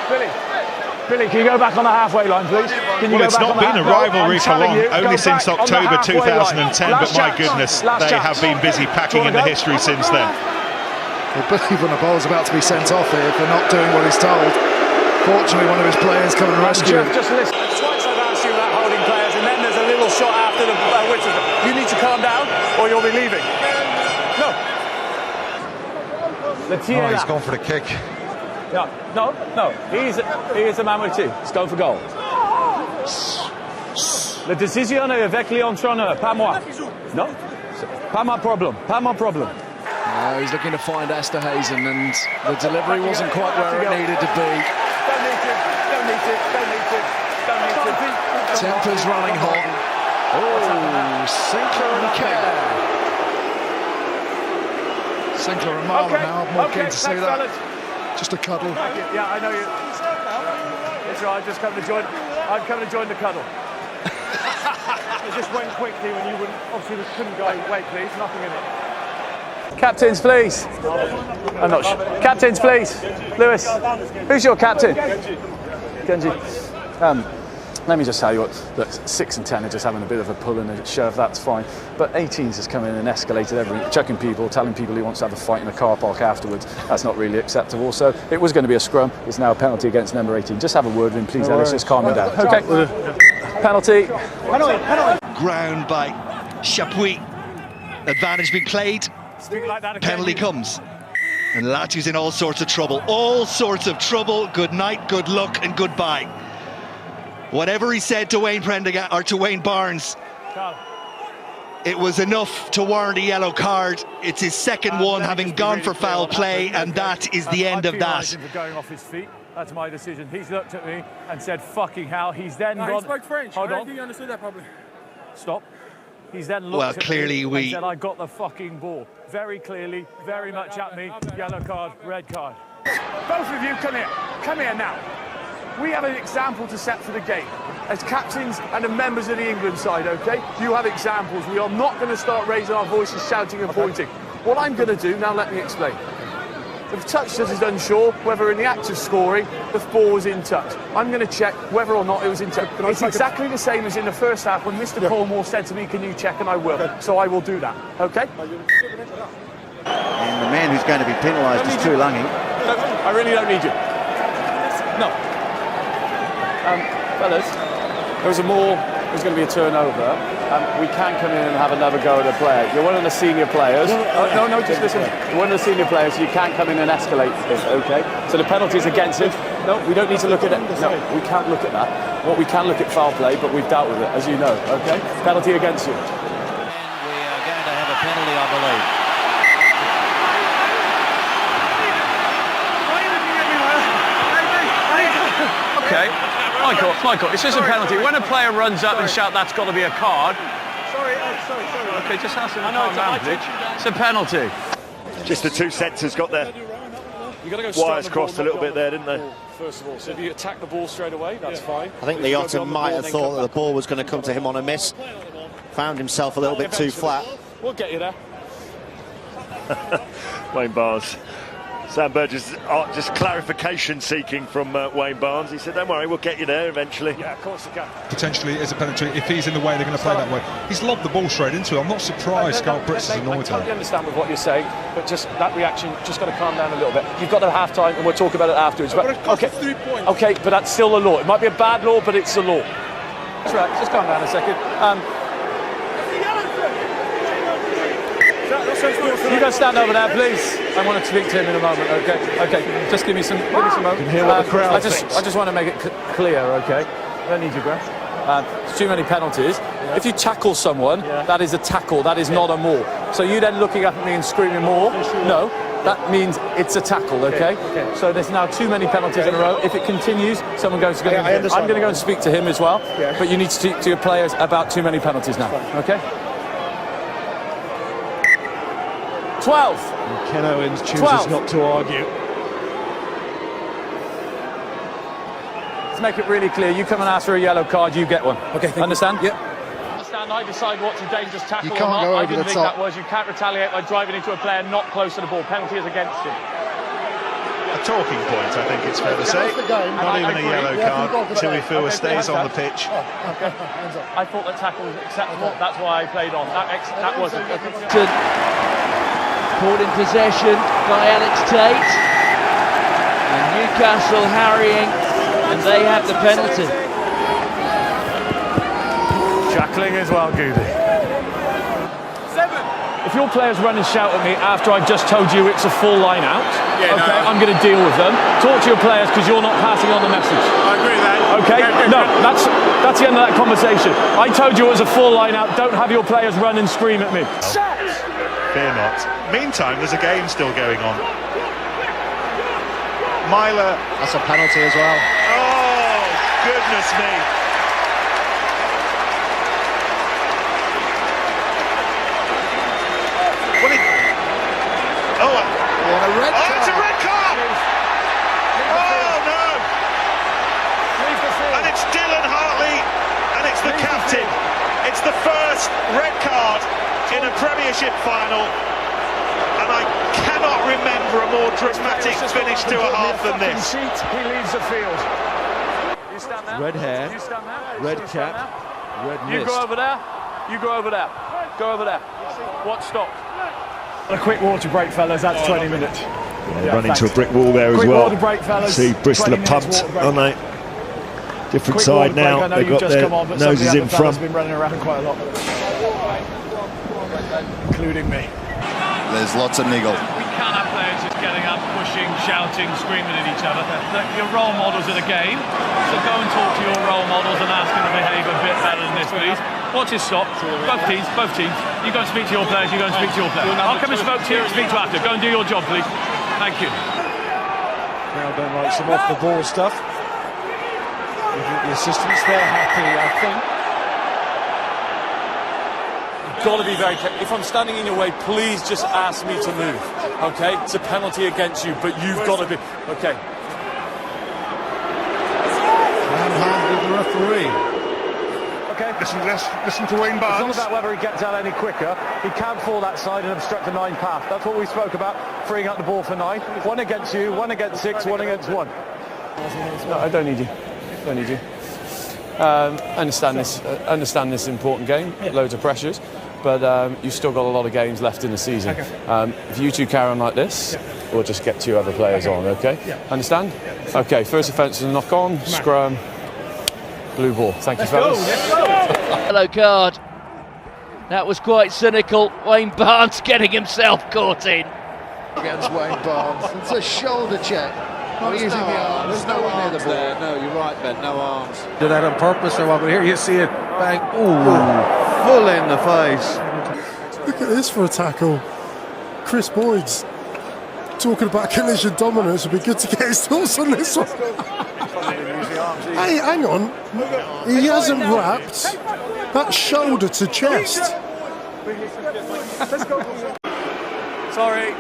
Billy, can you go back on the halfway line, please? Well, it's not been a rivalry for long, only since October 2010, but my goodness, they have been busy packing in the history since then. Well, Billy Vunipola about to be sent off here for not doing what he's told. Fortunately, one of his players come and rescue him. Just listen. Twice I've asked you about holding players, and then there's a little shot after the whistle. You need to calm down, or you'll be leaving. No. Oh, he's gone for the kick. Yeah. No. He is the man with two. He's going for goal. La décision est avec l'entraîneur, pas moi. No? Pas my problem. Pas my problem. He's looking to find Esterhazen, and the delivery wasn't quite where it needed to be. Don't need to. Temper's running hot. Oh, Sinclair and Kerr. Sinclair and Marlon now. I'm more keen to see that. Fellas. Just a cuddle. Yeah, I know you. It's right. I'm just coming to join. I'm coming to join the cuddle. It just went quickly when you wouldn't. Obviously, we couldn't go. Wait, please. Nothing in it. Captains, please. I'm not sure. Captains, please. Lewis, who's your captain? Genji. Let me just tell you what, look, 6 and 10 are just having a bit of a pull and a shove, that's fine. But 18's has come in and escalated chucking people, telling people he wants to have a fight in the car park afterwards. That's not really acceptable. So it was going to be a scrum. It's now a penalty against number 18. Just have a word with him, please, Ellis. Just calm him down. Okay. Penalty. Ground by Chapuis. Advantage being played. Penalty comes. And Latu's in all sorts of trouble. All sorts of trouble. Good night, good luck, and goodbye. Whatever he said to Wayne Prendergast or to Wayne Barnes, it was enough to warrant a yellow card. It's his second one, having gone for foul play, and that is the end of that. For going off his feet. That's my decision. He's looked at me and said, "Fucking hell." He's then gone. He spoke French. Hold I on. don't think you understood that probably. Stop. He's then looked at clearly me and said, "I got the fucking ball." Very clearly, very much at me. Yellow card, red card. Both of you, come here. Come here now. We have an example to set for the game. As captains and as members of the England side, okay? You have examples. We are not going to start raising our voices, shouting and pointing. What I'm going to do, now let me explain. If Touchdown is unsure whether in the act of scoring, the ball was in touch. I'm going to check whether or not it was in touch. It's exactly the same as in the first half when Mr. Colmore said to me, "Can you check?" And I will. So I will do that, okay? And the man who's going to be penalised is Tulangi. No, I really don't need you. No. Fellas, there's going to be a turnover. We can come in and have another go at a player. You're one of the senior players. No, just listen. You're one of the senior players, you can't come in and escalate this, okay? So the penalty's against him. No, we don't need to look at it. No, we can't look at that. Well, we can look at foul play, but we've dealt with it, as you know, okay? Penalty against you. And we are going to have a penalty, I believe. Okay. Michael, it's just a penalty. When a player runs up and shouts, "That's got to be a card." Sorry. Okay, just ask him to calm down, please. It's a penalty. Just the two centres got their wires crossed a little bit there, didn't they? First of all, so if you attack the ball straight away, that's fine. I think Lyotta might have thought that the ball was going to come to him on a miss. Found himself a little bit too flat. We'll get you there. Wayne Barnes. Sam Burgess just clarification seeking from Wayne Barnes. He said, "Don't worry, we'll get you there eventually." Yeah, of course you can. Potentially is a penalty. If he's in the way, they're going to play that way. He's lobbed the ball straight into it. I'm not surprised Carl Brits is annoyed. I totally understand with what you're saying, but just that reaction, just got to calm down a little bit. You've got to have time, and we'll talk about it afterwards. But okay, but that's still the law. It might be a bad law, but it's the law. That's right. Just calm down a second. You guys stand over there, please. I want to speak to him in a moment. Okay. Just give me some moment. You can hear what the crowd I just want to make it clear. Okay. I don't need your breath. There's too many penalties. Yeah. If you tackle someone, that is a tackle. That is not a maul. So you then looking up at me and screaming maul? No. That means it's a tackle, okay? So there's now too many penalties in a row. If it continues, someone goes to go. I'm going to go and speak to him as well. Yeah. But you need to speak to your players about too many penalties now. Okay. 12. And Ken Owens chooses not to argue. Let's make it really clear. You come and ask for a yellow card, you get one. Okay, understand? Yep. Understand, I decide what's a dangerous tackle you can't or not. Go over I didn't the think top. that was. You can't retaliate by driving into a player not close to the ball. Penalty is against you. I talking point, I think it's fair to say. Not even a yellow card. Tuifua stays on the pitch. I thought the tackle was acceptable. That's why I played on. That wasn't. Caught in possession by Alex Tate. And Newcastle harrying, and they have the penalty. Jackling as well, Goody. If your players run and shout at me after I've just told you it's a full line out, I'm going to deal with them. Talk to your players because you're not passing on the message. I agree with that. Okay? No, that's the end of that conversation. I told you it was a full line out. Don't have your players run and scream at me. Fear not. Meantime, there's a game still going on. Myler. That's a penalty as well. Oh, goodness me. What a red card. It's a red card! Oh, no! And it's Dylan Hartley, and it's the captain. It's the first red card in a Premiership final, and I cannot remember a more dramatic finish to a half than this. He leaves the field. You stand there. Red hair, You stand there. red cap, red You mist. go over there. You go over there. Go over there. Watch, stop. A quick water break, fellas. That's 20 minutes. Run into a brick wall there as well. Water break, fellas. See, Bristol are pumped, aren't they? Different side now. They've got their noses in front. Been running around quite a lot, including me. There's lots of niggle. We can't have players just getting up, pushing, shouting, screaming at each other. Your role models of the game, so go and talk to your role models and ask them to behave a bit better than this, please. Watch his stop. Both teams. You go and speak to your players, you go and speak to your players. I'll come and speak to after. Go and do your job, please. Thank you. Now don't like some off the ball stuff. The assistants, they're happy, I think. You've got to be very careful. If I'm standing in your way, please just ask me to move. Okay? It's a penalty against you, but you've got to be... Okay. Hand with the referee. Okay. Listen to Wayne Barnes. It's not about whether he gets out any quicker. He can't fall that side and obstruct the 9 path. That's what we spoke about, freeing up the ball for 9. 1 against you, 1 against 6, 1 against 1. No, I don't need you. Don't need you. Understand this important game. Loads of pressures, but you've still got a lot of games left in the season. If you two carry on like this, we'll just get 2 other players on. Okay? Understand? Okay. First offence is a knock on, scrum. Blue ball. Thank you, fellas. Yellow card. That was quite cynical. Wayne Barnes getting himself caught in. Against Wayne Barnes. It's a shoulder check. Not using the arms. There's no one near the ball. There. No, you're right, Ben. No arms. Did that on purpose or what? But here you see it. Bang. Ooh. Full in the face. Look at this for a tackle. Chris Boyd's talking about collision dominance. It'd be good to get his thoughts on this one. Hey, hang on. He hasn't wrapped that shoulder to chest. Sorry.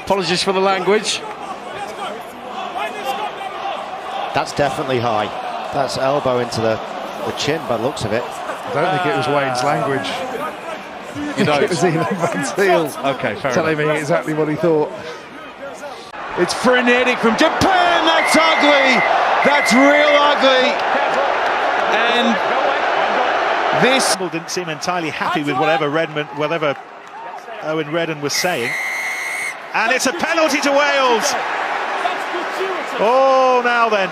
Apologies for the language. That's definitely high. That's elbow into the chin by the looks of it. I don't think it was Wayne's language. You know, it was Ian Van Thiel. Okay, fair telling me exactly what he thought. It's frenetic from Japan. That's ugly. That's real ugly. And this Didn't seem entirely happy with whatever Owen Redden was saying. And it's a penalty to Wales. Oh, now then.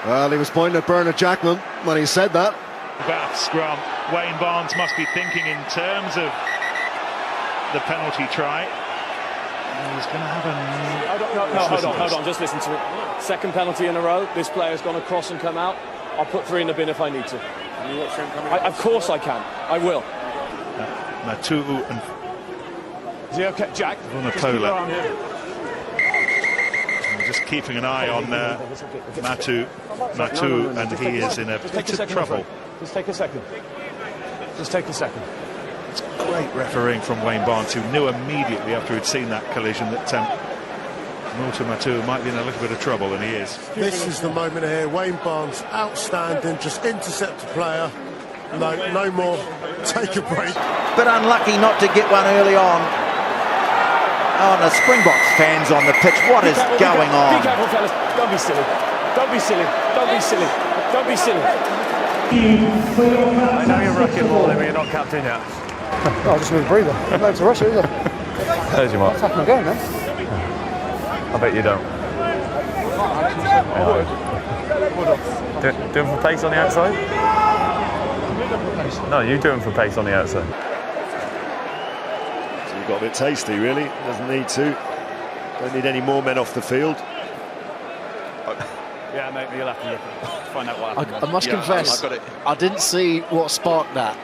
Well, he was pointing at Bernard Jackman when he said that. About scrum, Wayne Barnes must be thinking in terms of the penalty try. He's going to have a... Hold on, just listen to it. Second penalty in a row. This player's gone across and come out. I'll put 3 in the bin if I need to. Of course I can. I will. Matu and Is he okay, Jack? Vunapola. Just keeping an eye on Matu, and he is in a bit of trouble. Just take a second. Just take a second. It's great refereeing from Wayne Barnes, who knew immediately after he'd seen that collision that Matu might be in a little bit of trouble, and he is. This is the moment here. Wayne Barnes, outstanding, just intercept a player. No more. Take a break. But unlucky not to get one early on. Oh, and the Springboks fans on the pitch. What is going on? Be careful, fellas. Don't be silly. Don't be silly. Don't be silly. Don't be silly. I know you're wrecking Forde, but you're not captain yet. Oh, just with a breather. No to rush it, is it? There's your mark. It's happening again, man. I bet you don't. Doing for pace on the outside? No, you doing for pace on the outside. So he got a bit tasty, really. Doesn't need to. Don't need any more men off the field. Yeah, mate, you'll have to look to find out what happened. I must confess, I didn't see what sparked that.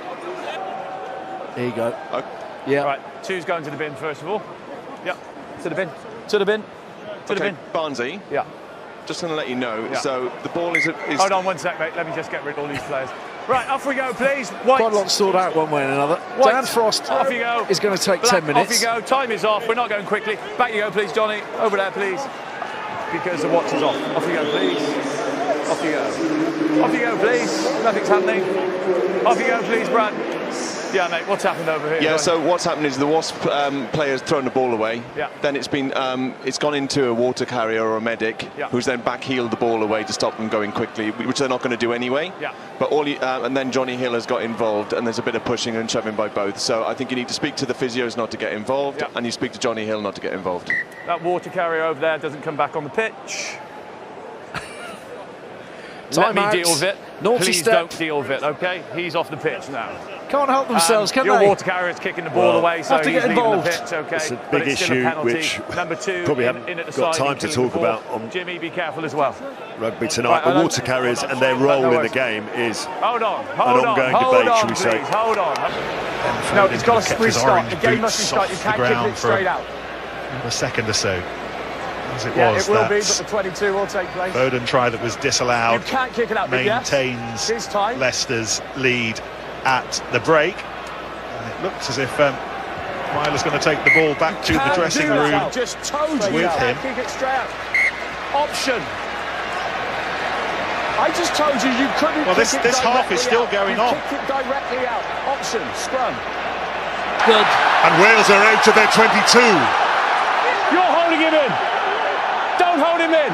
There you go. Yeah. Right, two's going to the bin first of all. Yep. To the bin. To the bin. To the bin. Barnesy. Yeah. Just going to let you know. Yeah. So the ball is. Hold on 1 sec, mate. Let me just get rid of all these players. Right, off we go, please. White. Quite a lot stored out one way and another. White. Dan Frost off you go. is going to take Black, 10 minutes. Off you go. Time is off. We're not going quickly. Back you go, please, Johnny. Over there, please. Because the watch is off. Off you go, please. Off you go. Off you go, please. Nothing's happening. Off you go, please, Brad. Yeah, mate, what's happened over here? Yeah, so what's happened is the Wasp player's thrown the ball away. Yeah. Then it's been it's gone into a water carrier or a medic, yeah, who's then backheeled the ball away to stop them going quickly, which they're not going to do anyway. Yeah. But and then Johnny Hill has got involved, and there's a bit of pushing and shoving by both. So I think you need to speak to the physios not to get involved, and you speak to Johnny Hill not to get involved. That water carrier over there doesn't come back on the pitch. Let me deal with it. Naughty Please step. don't deal with it, okay? He's off the pitch now. Can't help themselves, can your they? Your water carrier is kicking the ball away, so have to he's get leaving the involved. pitch, okay? It's a but big it's still issue a penalty. which Number two probably in haven't at the got side, time to killing talk the ball. about on Jimmy, be careful as well. rugby tonight. Right, the water carriers and their role in the game is hold on, an ongoing debate, shall we say. Hold on. No, it's got to restart. The game must restart. You can't kick it straight out. A second or so. As it yeah, was, it will be, but the 22 will take place. Bowden try that was disallowed. You can't kick it out, maintains Leicester's lead at the break. And it looks as if Myler's going to take the ball back to the dressing room just told you with him. Kick it straight out. Option. I just told you you couldn't. Well, this half is still going on. Kick it directly out. Option. Scrum. Good. And Wales are out to their 22. You're holding him in. Don't hold him in.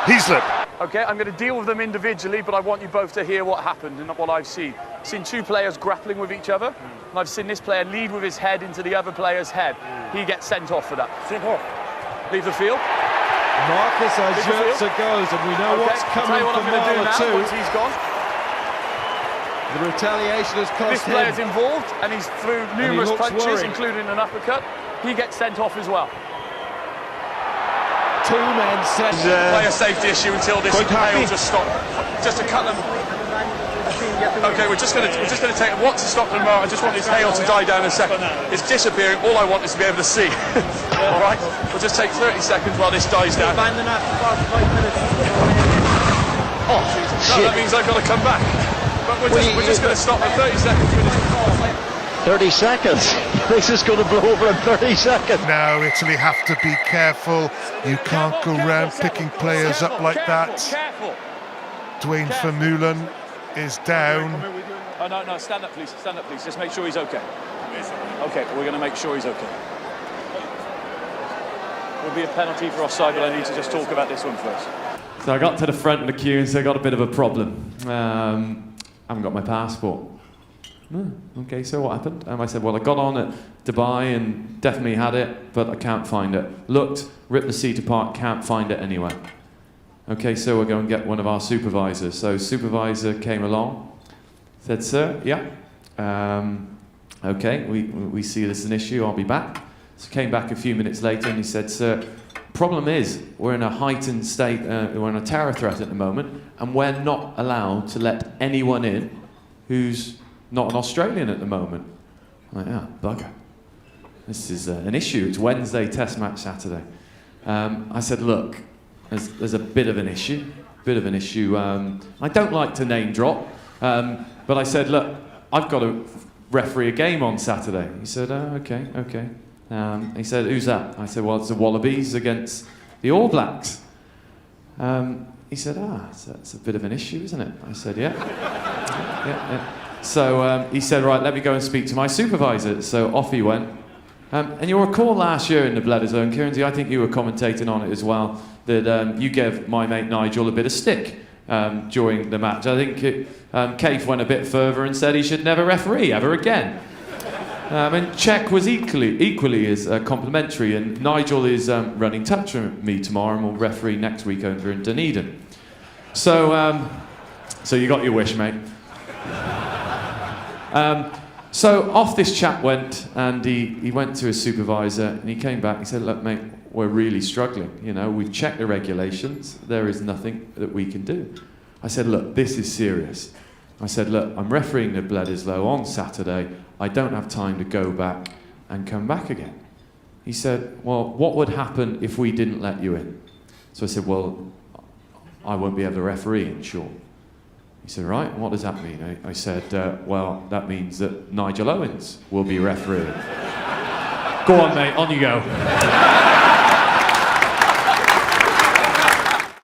Heaslip. Okay, I'm going to deal with them individually, but I want you both to hear what happened and what I've seen. I've seen two players grappling with each other, and I've seen this player lead with his head into the other player's head. He gets sent off for that. Sent off. Leave the field. Marcus Ajurza goes, and we know what's coming from Marler too. Once he's gone. The retaliation has cost this him. This player's involved, and he's through numerous punches, worried, including an uppercut. He gets sent off as well. Two men set. Player safety issue until this hail just stopped. Just to cut them. Okay, we're just going to take. I want to stop them. I just want this hail to die down in a second. It's disappearing. All I want is to be able to see. All right. We'll just take 30 seconds while this dies down. Oh, no, that means I've got to come back. But we're just going to stop for 30 seconds. 30 seconds. This is going to blow over in 30 seconds. Now Italy have to be careful. You can't go round picking players up like that. Dwayne Vermeulen is down. Oh, no, stand up, please. Stand up, please. Just make sure he's okay. Okay, we're going to make sure he's okay. Will be a penalty for offside, but I need to just talk about this one first. So I got to the front of the queue and so I got a bit of a problem. I haven't got my passport. Oh, okay, so what happened? I said, well, I got on at Dubai and definitely had it, but I can't find it. Looked, ripped the seat apart, can't find it anywhere. Okay, so we'll go and get one of our supervisors. So supervisor came along, said, sir, yeah, okay, we see this is an issue, I'll be back. So came back a few minutes later and he said, sir, problem is, we're in a heightened state, we're in a terror threat at the moment, and we're not allowed to let anyone in who's not an Australian at the moment. I'm like, oh, bugger. This is an issue. It's Wednesday, test match Saturday. I said, look, there's a bit of an issue. I don't like to name drop, but I said, look, I've got to referee a game on Saturday. He said, oh, okay. He said, who's that? I said, well, it's the Wallabies against the All Blacks. He said, that's a bit of an issue, isn't it? I said, yeah. So he said, right, let me go and speak to my supervisor. So off he went. And you'll recall last year in the Bledisloe, and Kearnsey, I think you were commentating on it as well, that you gave my mate Nigel a bit of stick during the match. I think Keith went a bit further and said he should never referee ever again. And Czech was equally as complimentary, and Nigel is running touch with me tomorrow and will referee next week over in Dunedin. So, so you got your wish, mate. So off this chap went, and he went to his supervisor, and he came back. He said, "Look, mate, we're really struggling. You know, we've checked the regulations. There is nothing that we can do." I said, "Look, this is serious." I said, "Look, I'm refereeing the Bledisloe on Saturday. I don't have time to go back and come back again." He said, "Well, what would happen if we didn't let you in?" So I said, "Well, I won't be able to referee in short." He said, "Right, what does that mean?" I said, "Well, that means that Nigel Owens will be refereeing." Go on, mate, on you go.